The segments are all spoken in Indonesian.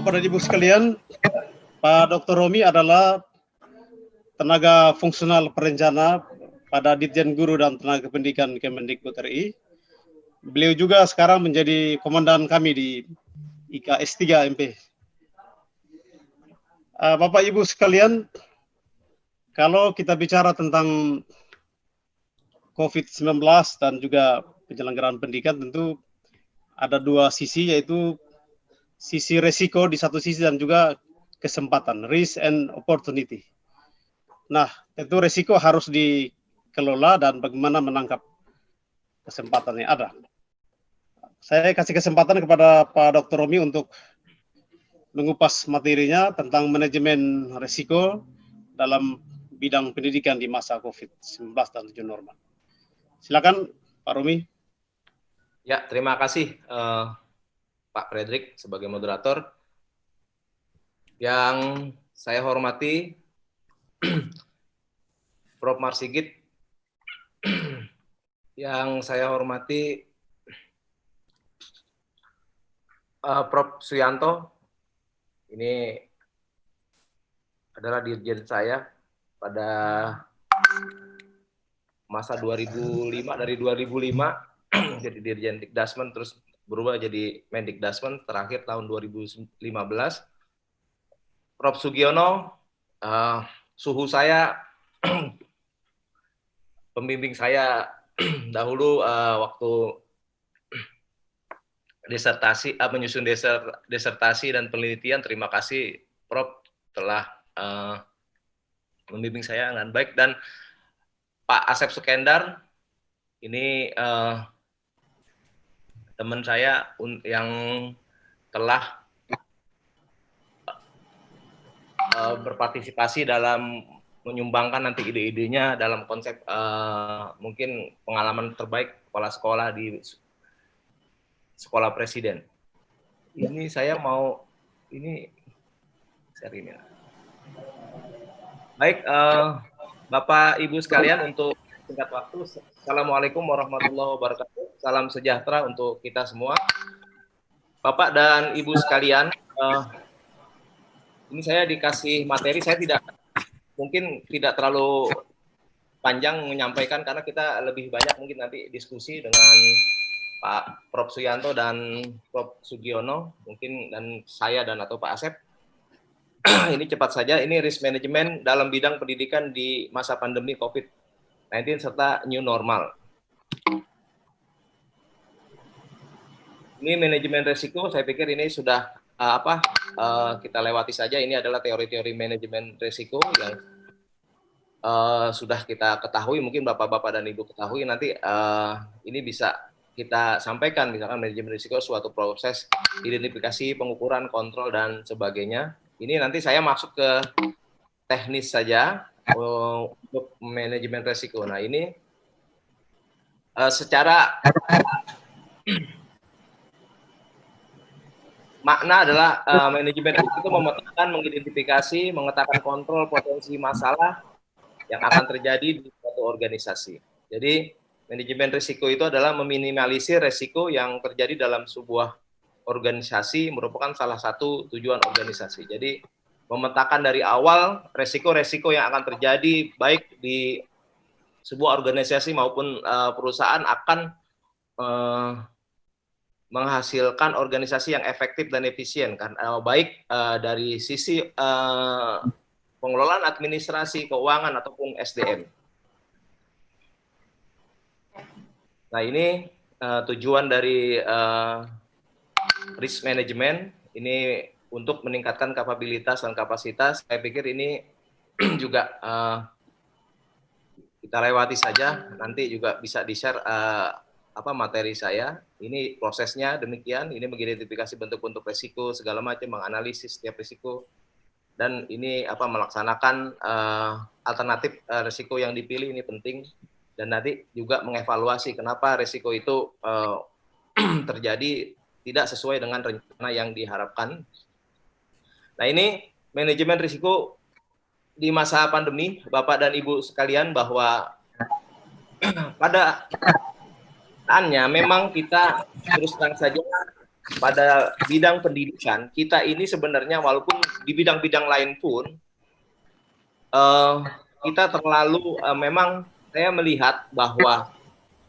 Bapak dan Ibu sekalian, Pak Dr. Romi adalah tenaga fungsional perencana pada Ditjen Guru dan Tenaga Pendidikan Kemendikbud RI. Beliau juga sekarang menjadi komandan kami di IKS 3 MP. Bapak Ibu sekalian, kalau kita bicara tentang COVID-19 dan juga penyelenggaraan pendidikan, tentu ada dua sisi, yaitu sisi resiko di satu sisi dan juga kesempatan, risk and opportunity. Nah, tentu resiko harus dikelola dan bagaimana menangkap kesempatan yang ada. Saya kasih kesempatan kepada Pak Dr. Romi untuk mengupas materinya tentang manajemen resiko dalam bidang pendidikan di masa COVID-19 dan new normal. Silakan Pak Romi. Ya, terima kasih Pak Fredrik sebagai moderator. Yang saya hormati Prof. Marsigit, yang saya hormati Prof. Suyanto, ini adalah dirjen saya pada masa 2005, dari 2005 jadi dirjen Dikdasmen, terus berubah jadi Mendikdasmen, terakhir tahun 2015. Prof. Sugiono, suhu saya, pembimbing saya dahulu waktu disertasi, menyusun disertasi dan penelitian. Terima kasih Prof. telah membimbing saya dengan baik. Dan Pak Asep Sukendar, ini teman saya yang telah berpartisipasi dalam menyumbangkan nanti ide-idenya dalam konsep mungkin pengalaman terbaik kepala sekolah di sekolah presiden. Ini saya mau share ini. Baik, Bapak Ibu sekalian, untuk singkat waktu, Assalamualaikum warahmatullahi wabarakatuh. Salam sejahtera untuk kita semua. Bapak dan Ibu sekalian, ini saya dikasih materi, saya mungkin tidak terlalu panjang menyampaikan karena kita lebih banyak mungkin nanti diskusi dengan Pak Prof. Suyanto dan Prof. Sugiono, mungkin, dan saya dan atau Pak Asep. Ini cepat saja, ini risk management dalam bidang pendidikan di masa pandemi COVID-19 serta new normal. Ini manajemen risiko, saya pikir ini sudah kita lewati saja. Ini adalah teori-teori manajemen risiko yang sudah kita ketahui, mungkin Bapak-Bapak dan Ibu ketahui. Nanti ini bisa kita sampaikan, misalkan manajemen risiko suatu proses identifikasi, pengukuran, kontrol, dan sebagainya. Ini nanti saya masuk ke teknis saja untuk manajemen risiko. Nah, ini secara makna adalah manajemen risiko memetakan, mengidentifikasi, mengetakan kontrol potensi masalah yang akan terjadi di suatu organisasi. Jadi, manajemen risiko itu adalah meminimalisir risiko yang terjadi dalam sebuah organisasi, merupakan salah satu tujuan organisasi. Jadi memetakan dari awal resiko-resiko yang akan terjadi baik di sebuah organisasi maupun perusahaan akan menghasilkan organisasi yang efektif dan efisien, kan, baik dari sisi pengelolaan administrasi, keuangan, ataupun SDM. Nah, ini tujuan dari risk management ini untuk meningkatkan kapabilitas dan kapasitas. Saya pikir ini juga kita lewati saja, nanti juga bisa di-share materi saya. Ini prosesnya demikian, ini mengidentifikasi bentuk-bentuk risiko segala macam, menganalisis setiap risiko, dan ini melaksanakan alternatif risiko yang dipilih, ini penting, dan nanti juga mengevaluasi kenapa risiko itu terjadi tidak sesuai dengan rencana yang diharapkan. Nah, ini manajemen risiko di masa pandemi, Bapak dan Ibu sekalian, bahwa pada kenyataannya memang kita terus terang saja pada bidang pendidikan kita ini sebenarnya walaupun di bidang-bidang lain pun kita terlalu memang saya melihat bahwa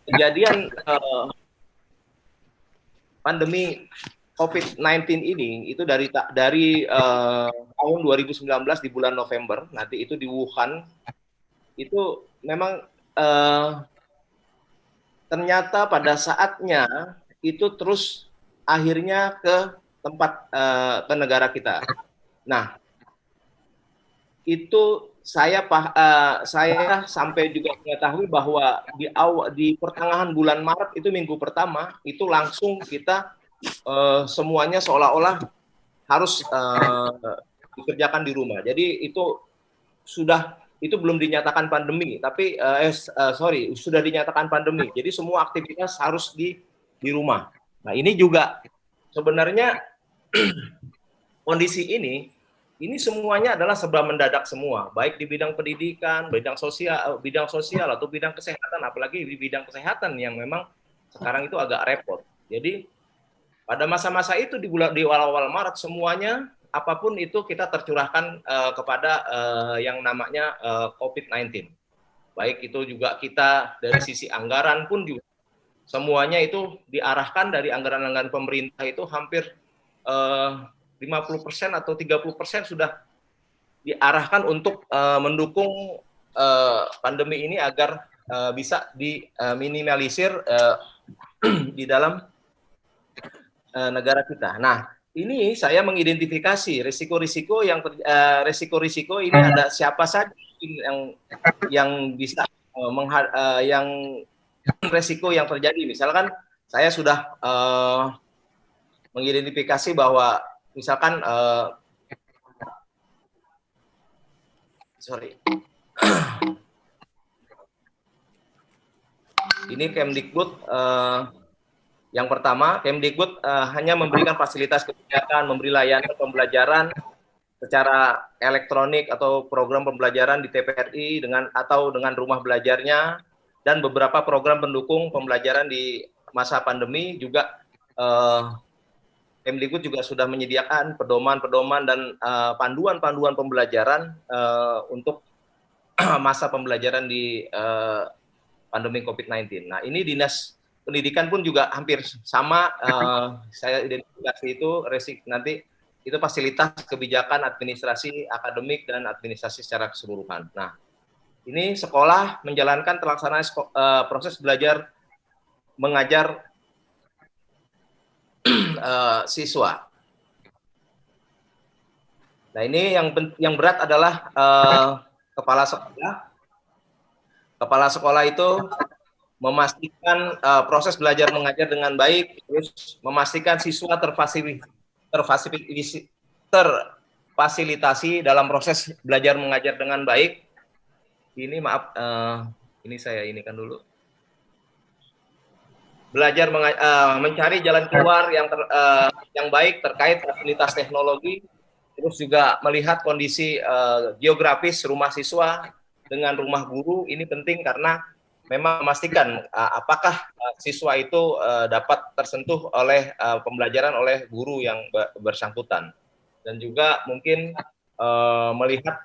kejadian pandemi COVID-19 ini itu dari tahun 2019 di bulan November, nanti itu di Wuhan, itu memang ternyata pada saatnya itu terus akhirnya ke tempat ke negara kita. Nah, itu saya sampai juga mengetahui bahwa di pertengahan bulan Maret itu minggu pertama itu langsung kita semuanya seolah-olah harus dikerjakan di rumah. Jadi itu belum dinyatakan pandemi, tapi sudah dinyatakan pandemi. Jadi semua aktivitas harus di rumah. Nah, ini juga sebenarnya kondisi ini semuanya adalah serba mendadak semua, baik di bidang pendidikan, bidang sosial atau bidang kesehatan, apalagi di bidang kesehatan yang memang sekarang itu agak repot. Jadi pada masa-masa itu di awal-awal Maret semuanya apapun itu kita tercurahkan kepada yang namanya COVID-19. Baik itu juga kita dari sisi anggaran pun juga semuanya itu diarahkan dari anggaran-anggaran pemerintah itu hampir 50% atau 30% sudah diarahkan untuk mendukung pandemi ini agar bisa diminimalisir di dalam negara kita. Nah, ini saya mengidentifikasi risiko-risiko risiko-risiko ini ada siapa saja yang bisa yang risiko yang terjadi. Misalkan saya sudah mengidentifikasi bahwa misalkan ini Kemdikbud yang pertama, Kemdikbud hanya memberikan fasilitas kebijakan, memberi layanan pembelajaran secara elektronik atau program pembelajaran di TPRI atau dengan rumah belajarnya, dan beberapa program pendukung pembelajaran di masa pandemi juga Kemdikbud juga sudah menyediakan pedoman-pedoman dan panduan-panduan pembelajaran untuk masa pembelajaran di pandemi COVID-19. Nah, ini Dinas Pendidikan pun juga hampir sama, saya identifikasi itu nanti itu fasilitas kebijakan, administrasi, akademik, dan administrasi secara keseluruhan. Nah, ini sekolah menjalankan pelaksanaan proses belajar mengajar siswa. Nah, ini yang berat adalah kepala sekolah. Kepala sekolah itu memastikan proses belajar mengajar dengan baik, terus memastikan siswa terfasilitasi dalam proses belajar mengajar dengan baik. Ini maaf, ini saya inikan dulu. Belajar mencari jalan keluar yang baik terkait fasilitas teknologi, terus juga melihat kondisi geografis rumah siswa dengan rumah guru. Ini penting karena memang memastikan apakah siswa itu dapat tersentuh oleh pembelajaran oleh guru yang bersangkutan, dan juga mungkin melihat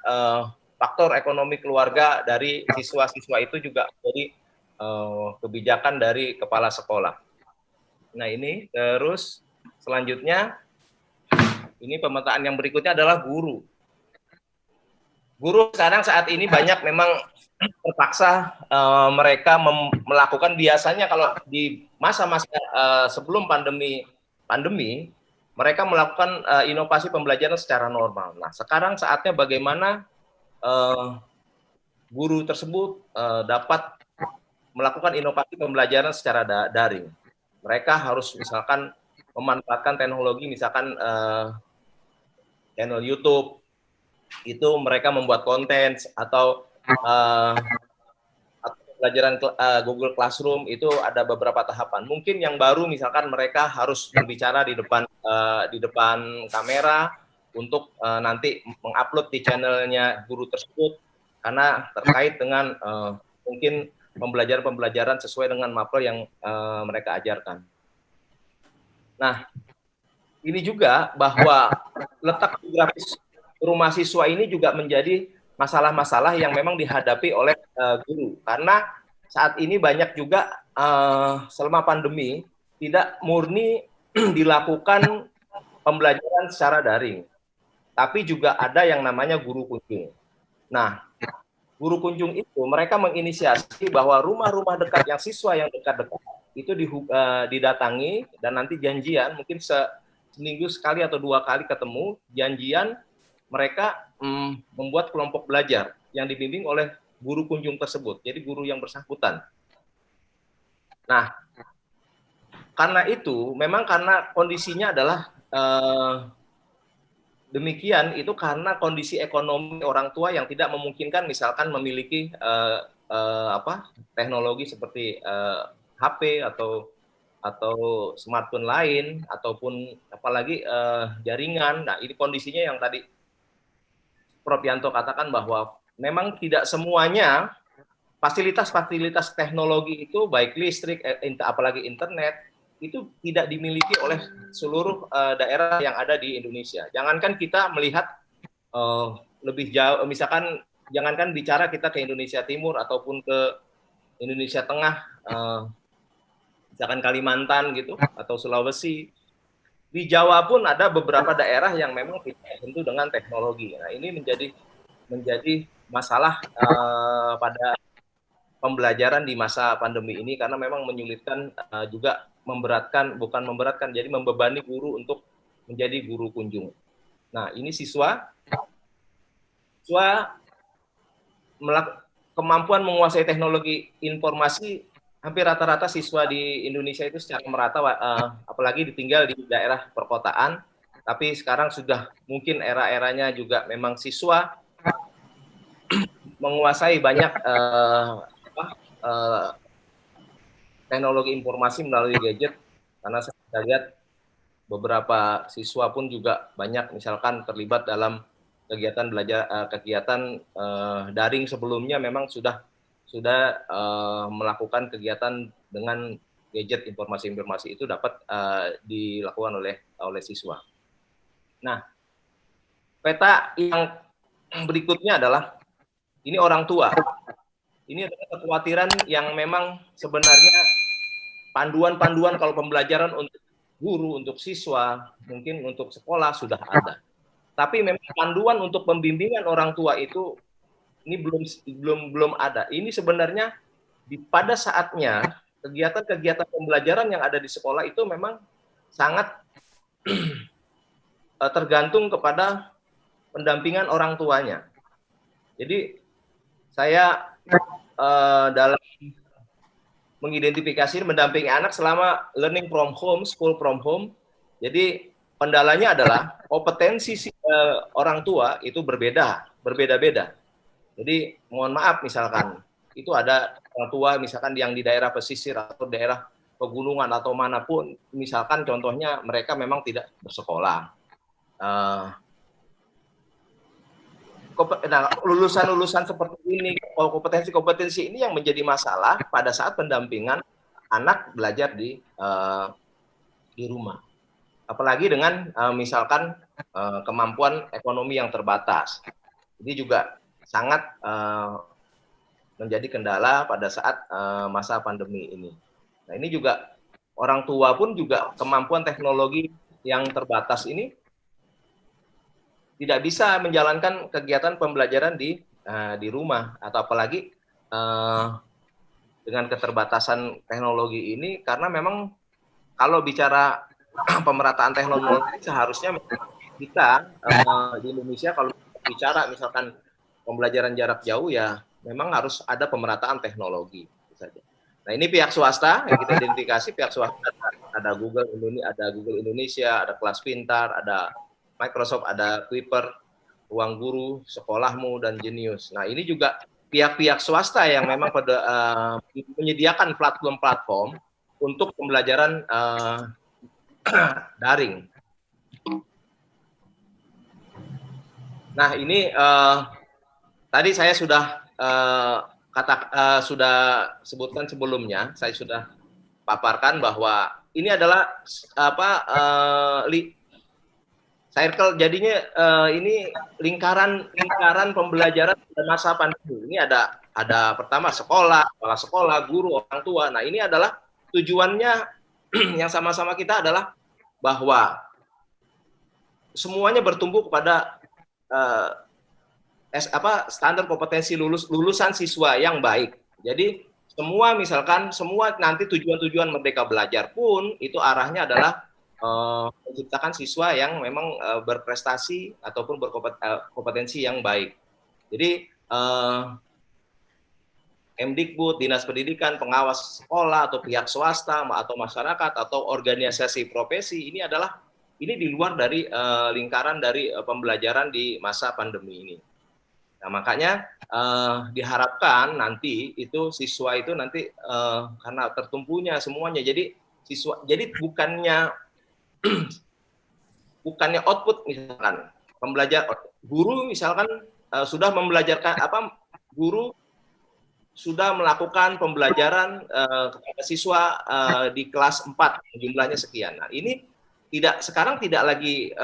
faktor ekonomi keluarga dari siswa-siswa itu juga menjadi kebijakan dari kepala sekolah. Nah, ini terus selanjutnya ini pemetaan yang berikutnya adalah guru. Guru sekarang saat ini banyak memang terpaksa mereka melakukan, biasanya kalau di masa-masa sebelum pandemi mereka melakukan inovasi pembelajaran secara normal. Nah, sekarang saatnya bagaimana guru tersebut dapat melakukan inovasi pembelajaran secara daring. Mereka harus misalkan memanfaatkan teknologi, misalkan channel YouTube, itu mereka membuat konten atau pelajaran Google Classroom, itu ada beberapa tahapan. Mungkin yang baru misalkan mereka harus berbicara di depan kamera untuk nanti mengupload di channelnya guru tersebut, karena terkait dengan mungkin pembelajaran sesuai dengan mapel yang mereka ajarkan. Nah, ini juga bahwa letak geografis rumah siswa ini juga menjadi masalah-masalah yang memang dihadapi oleh guru, karena saat ini banyak juga selama pandemi tidak murni dilakukan pembelajaran secara daring, tapi juga ada yang namanya guru kunjung. Nah, guru kunjung itu mereka menginisiasi bahwa rumah-rumah dekat yang siswa yang dekat-dekat itu didatangi dan nanti janjian, mungkin seminggu sekali atau 2 kali ketemu, janjian mereka membuat kelompok belajar yang dibimbing oleh guru kunjung tersebut, jadi guru yang bersangkutan. Nah, karena itu, memang karena kondisinya adalah demikian, itu karena kondisi ekonomi orang tua yang tidak memungkinkan misalkan memiliki teknologi seperti HP atau smartphone lain, ataupun apalagi jaringan. Nah, ini kondisinya yang tadi Prof. Yanto katakan bahwa memang tidak semuanya fasilitas-fasilitas teknologi itu, baik listrik, apalagi internet, itu tidak dimiliki oleh seluruh daerah yang ada di Indonesia. Jangankan kita melihat lebih jauh, misalkan jangankan bicara kita ke Indonesia Timur ataupun ke Indonesia Tengah, misalkan Kalimantan gitu atau Sulawesi, di Jawa pun ada beberapa daerah yang memang tidak tentu dengan teknologi. Nah, ini menjadi masalah pada pembelajaran di masa pandemi ini, karena memang menyulitkan, juga bukan memberatkan, jadi membebani guru untuk menjadi guru kunjung. Nah, ini siswa kemampuan menguasai teknologi informasi, hampir rata-rata siswa di Indonesia itu secara merata, apalagi tinggal di daerah perkotaan, tapi sekarang sudah mungkin era-eranya juga memang siswa menguasai banyak teknologi informasi melalui gadget, karena saya lihat beberapa siswa pun juga banyak misalkan terlibat dalam kegiatan belajar, kegiatan daring sebelumnya memang sudah melakukan kegiatan dengan gadget, informasi-informasi itu dapat dilakukan oleh siswa. Nah, peta yang berikutnya adalah ini orang tua. Ini adalah kekhawatiran yang memang sebenarnya panduan-panduan kalau pembelajaran untuk guru, untuk siswa, mungkin untuk sekolah sudah ada. Tapi memang panduan untuk pembimbingan orang tua itu ini belum ada. Ini sebenarnya pada saatnya kegiatan-kegiatan pembelajaran yang ada di sekolah itu memang sangat tergantung kepada pendampingan orang tuanya. Jadi saya dalam mengidentifikasi mendampingi anak selama learning from home, school from home. Jadi kendalanya adalah kompetensi orang tua itu berbeda-beda. Jadi mohon maaf misalkan itu ada orang tua misalkan yang di daerah pesisir atau daerah pegunungan atau manapun, misalkan contohnya mereka memang tidak bersekolah. Nah, lulusan-lulusan seperti ini, kompetensi-kompetensi ini yang menjadi masalah pada saat pendampingan anak belajar di rumah. Apalagi dengan misalkan kemampuan ekonomi yang terbatas. Ini juga sangat menjadi kendala pada saat masa pandemi ini. Nah, ini juga orang tua pun juga kemampuan teknologi yang terbatas ini tidak bisa menjalankan kegiatan pembelajaran di rumah, atau apalagi dengan keterbatasan teknologi ini, karena memang kalau bicara pemerataan teknologi seharusnya kita di Indonesia kalau bicara misalkan pembelajaran jarak jauh ya memang harus ada pemerataan teknologi saja. Nah, ini pihak swasta yang kita identifikasi, pihak swasta ada Google Indonesia, ada Kelas Pintar, ada Microsoft, ada Kuiper, Ruang Guru, Sekolahmu, dan Jenius. Nah, ini juga pihak-pihak swasta yang memang menyediakan platform-platform untuk pembelajaran daring. Nah, ini tadi saya sudah sudah sebutkan sebelumnya, saya sudah paparkan bahwa ini adalah circle jadinya ini lingkaran pembelajaran pada masa pandemi. Ini ada pertama sekolah, kepala sekolah, guru, orang tua. Nah, ini adalah tujuannya yang sama-sama kita adalah bahwa semuanya bertumbuh kepada standar kompetensi lulusan siswa yang baik. Jadi semua nanti tujuan Merdeka Belajar pun itu arahnya adalah menciptakan siswa yang memang berprestasi ataupun berkompetensi yang baik. Jadi Kemdikbud, Dinas Pendidikan, pengawas sekolah atau pihak swasta atau masyarakat atau organisasi profesi ini di luar dari lingkaran dari pembelajaran di masa pandemi ini. Nah, makanya diharapkan nanti itu siswa itu nanti karena tertumpunya semuanya, jadi bukannya output misalkan guru misalkan sudah membelajarkan guru sudah melakukan pembelajaran kepada siswa di kelas 4 jumlahnya sekian. Nah, ini sekarang tidak lagi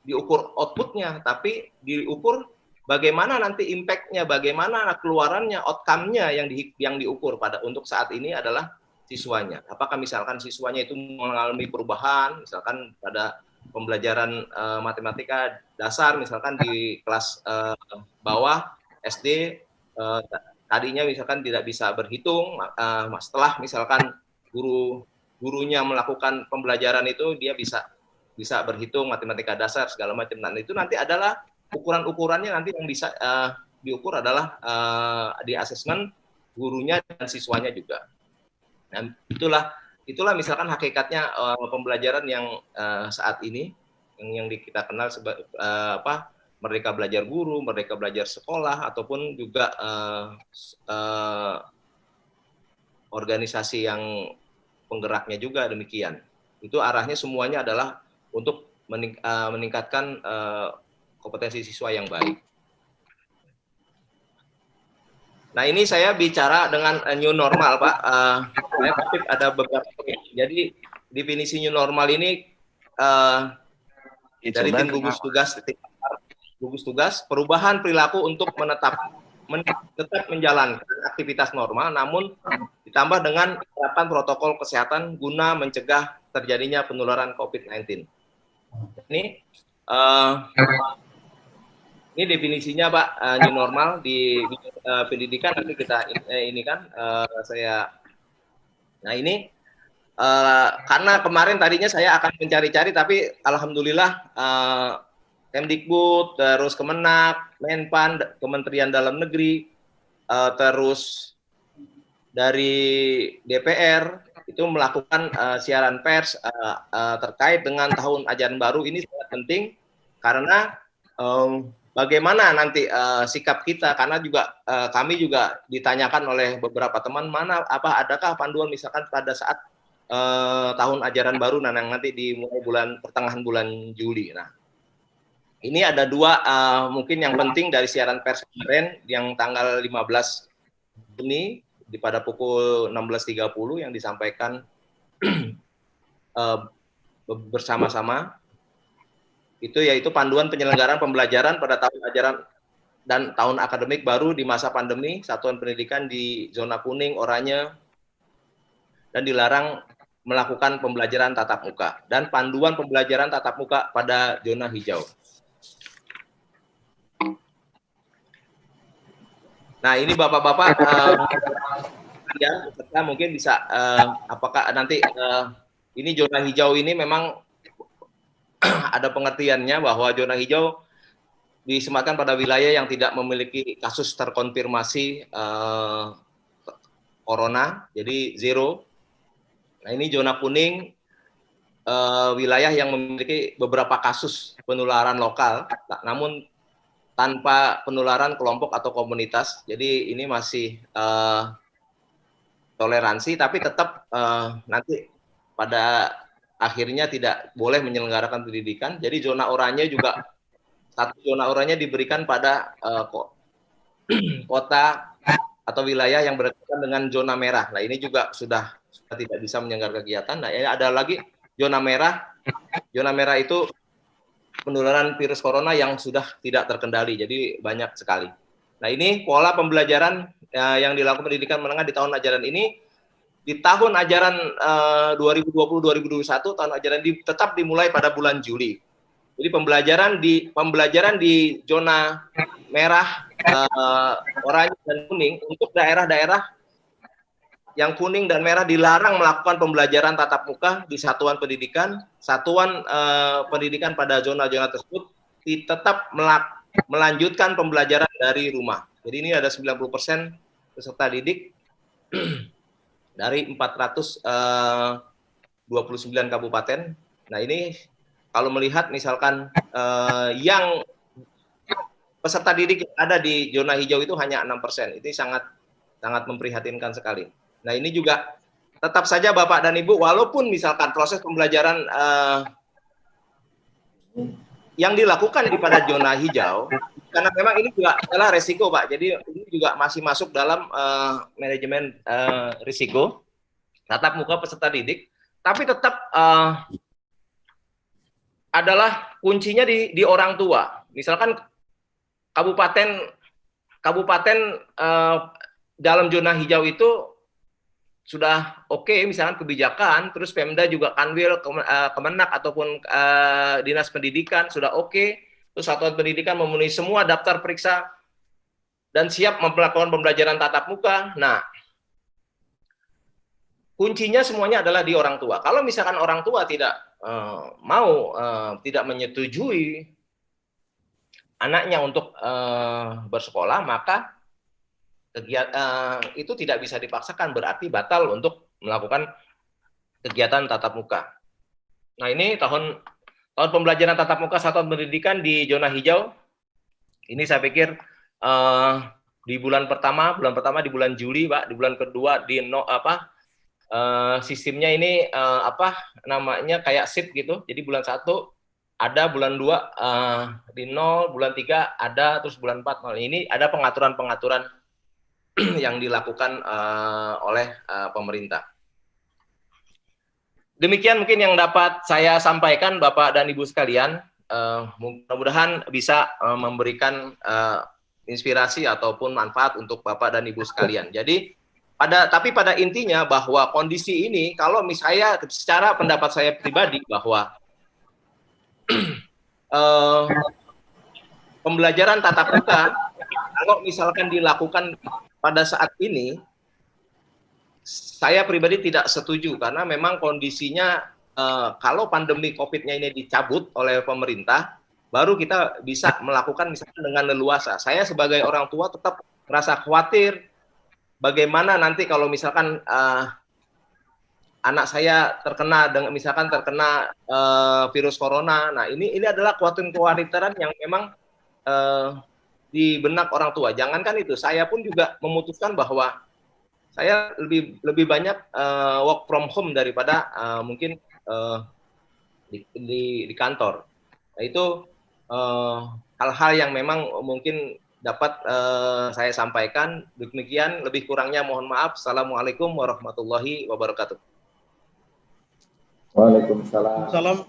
diukur outputnya, tapi diukur bagaimana nanti impact-nya, bagaimana keluarannya, outcome-nya yang diukur untuk saat ini adalah siswanya. Apakah misalkan siswanya itu mengalami perubahan, misalkan pada pembelajaran matematika dasar, misalkan di kelas bawah SD, tadinya misalkan tidak bisa berhitung, setelah misalkan gurunya melakukan pembelajaran itu, dia bisa berhitung matematika dasar, segala macam. Nah, itu nanti adalah ukuran-ukurannya nanti yang bisa diukur adalah di asesmen gurunya dan siswanya juga. Dan itulah misalkan hakikatnya pembelajaran yang saat ini yang kita kenal sebagai Merdeka Belajar Guru, Merdeka Belajar Sekolah, ataupun juga organisasi yang penggeraknya juga demikian. Itu arahnya semuanya adalah untuk meningkatkan kompetensi siswa yang baik. Nah, ini saya bicara dengan new normal, Pak. Saya kutip ada beberapa. Jadi definisi new normal ini dari tim gugus tugas perubahan perilaku untuk tetap menjalankan aktivitas normal, namun ditambah dengan penerapan protokol kesehatan guna mencegah terjadinya penularan COVID-19. Ini definisinya, Pak, new normal di pendidikan nanti kita Nah, ini karena kemarin tadinya saya akan mencari-cari, tapi alhamdulillah Kemdikbud, terus Kemenak, Menpan, Kementerian Dalam Negeri, terus dari DPR itu melakukan siaran pers terkait dengan tahun ajaran baru. Ini sangat penting karena bagaimana nanti sikap kita, karena juga kami juga ditanyakan oleh beberapa teman, adakah panduan misalkan pada saat tahun ajaran baru yang nanti dimulai pertengahan bulan Juli. Nah, ini ada dua mungkin yang penting dari siaran pers kemarin yang tanggal 15 Juni pada pukul 16.30 yang disampaikan bersama-sama. Itu yaitu panduan penyelenggaraan pembelajaran pada tahun ajaran dan tahun akademik baru di masa pandemi, satuan pendidikan di zona kuning, oranye, dan dilarang melakukan pembelajaran tatap muka, dan panduan pembelajaran tatap muka pada zona hijau. Nah, ini Bapak-Bapak ya, kita mungkin bisa apakah nanti ini zona hijau ini memang ada pengertiannya bahwa zona hijau disematkan pada wilayah yang tidak memiliki kasus terkonfirmasi corona, jadi zero. Nah, ini zona kuning, wilayah yang memiliki beberapa kasus penularan lokal, namun tanpa penularan kelompok atau komunitas. Jadi ini masih toleransi, tapi tetap nanti pada akhirnya tidak boleh menyelenggarakan pendidikan. Jadi zona oranye juga, satu zona oranye diberikan pada kota atau wilayah yang berdekatan dengan zona merah. Nah, ini juga sudah tidak bisa menyelenggarakan kegiatan. Nah, ada lagi zona merah. Zona merah itu penularan virus corona yang sudah tidak terkendali, jadi banyak sekali. Nah, ini pola pembelajaran yang dilakukan pendidikan menengah di tahun ajaran ini. Di tahun ajaran 2020-2021, tahun ajaran tetap dimulai pada bulan Juli. Jadi pembelajaran di zona merah, oranye, dan kuning, untuk daerah-daerah yang kuning dan merah dilarang melakukan pembelajaran tatap muka di satuan pendidikan pada zona-zona tersebut tetap melanjutkan pembelajaran dari rumah. Jadi ini ada 90% peserta didik dari 429 kabupaten. Nah, ini kalau melihat misalkan yang peserta didik yang ada di zona hijau itu hanya 6%. Ini sangat memprihatinkan sekali. Nah, ini juga tetap saja Bapak dan Ibu, walaupun misalkan proses pembelajaran yang dilakukan di pada zona hijau, karena memang ini juga adalah resiko, Pak. Jadi ini juga masih masuk dalam manajemen risiko tatap muka peserta didik, tapi tetap adalah kuncinya di orang tua. Misalkan kabupaten dalam zona hijau itu sudah oke, misalkan kebijakan, terus Pemda juga Kanwil, Kemenak ataupun Dinas Pendidikan sudah oke, terus satuan pendidikan memenuhi semua daftar periksa dan siap melakukan pembelajaran tatap muka. Nah, kuncinya semuanya adalah di orang tua. Kalau misalkan orang tua tidak tidak menyetujui anaknya untuk bersekolah, maka itu tidak bisa dipaksakan, berarti batal untuk melakukan kegiatan tatap muka. Nah, ini tahun pembelajaran tatap muka satuan pendidikan di zona hijau. Ini saya pikir di bulan pertama di bulan Juli, Pak, di bulan kedua sistemnya ini namanya kayak shift gitu. Jadi bulan 1 ada, bulan 2 di 0, bulan 3 ada, terus bulan 4 0. Ini ada pengaturan-pengaturan yang dilakukan oleh pemerintah. Demikian mungkin yang dapat saya sampaikan, Bapak dan Ibu sekalian. Mudah-mudahan bisa memberikan inspirasi ataupun manfaat untuk Bapak dan Ibu sekalian. Jadi tapi pada intinya bahwa kondisi ini, kalau misalnya secara pendapat saya pribadi bahwa pembelajaran tatap muka kalau misalkan dilakukan pada saat ini, saya pribadi tidak setuju, karena memang kondisinya kalau pandemi COVID-nya ini dicabut oleh pemerintah, baru kita bisa melakukan misalkan dengan leluasa. Saya sebagai orang tua tetap merasa khawatir bagaimana nanti kalau misalkan anak saya terkena virus corona. Nah, ini adalah kekhawatiran yang memang di benak orang tua. Jangankan itu, saya pun juga memutuskan bahwa saya lebih banyak work from home daripada mungkin di kantor. Nah, itu hal-hal yang memang mungkin dapat saya sampaikan. Demikian, lebih kurangnya mohon maaf. Assalamualaikum warahmatullahi wabarakatuh. Waalaikumsalam. Salam.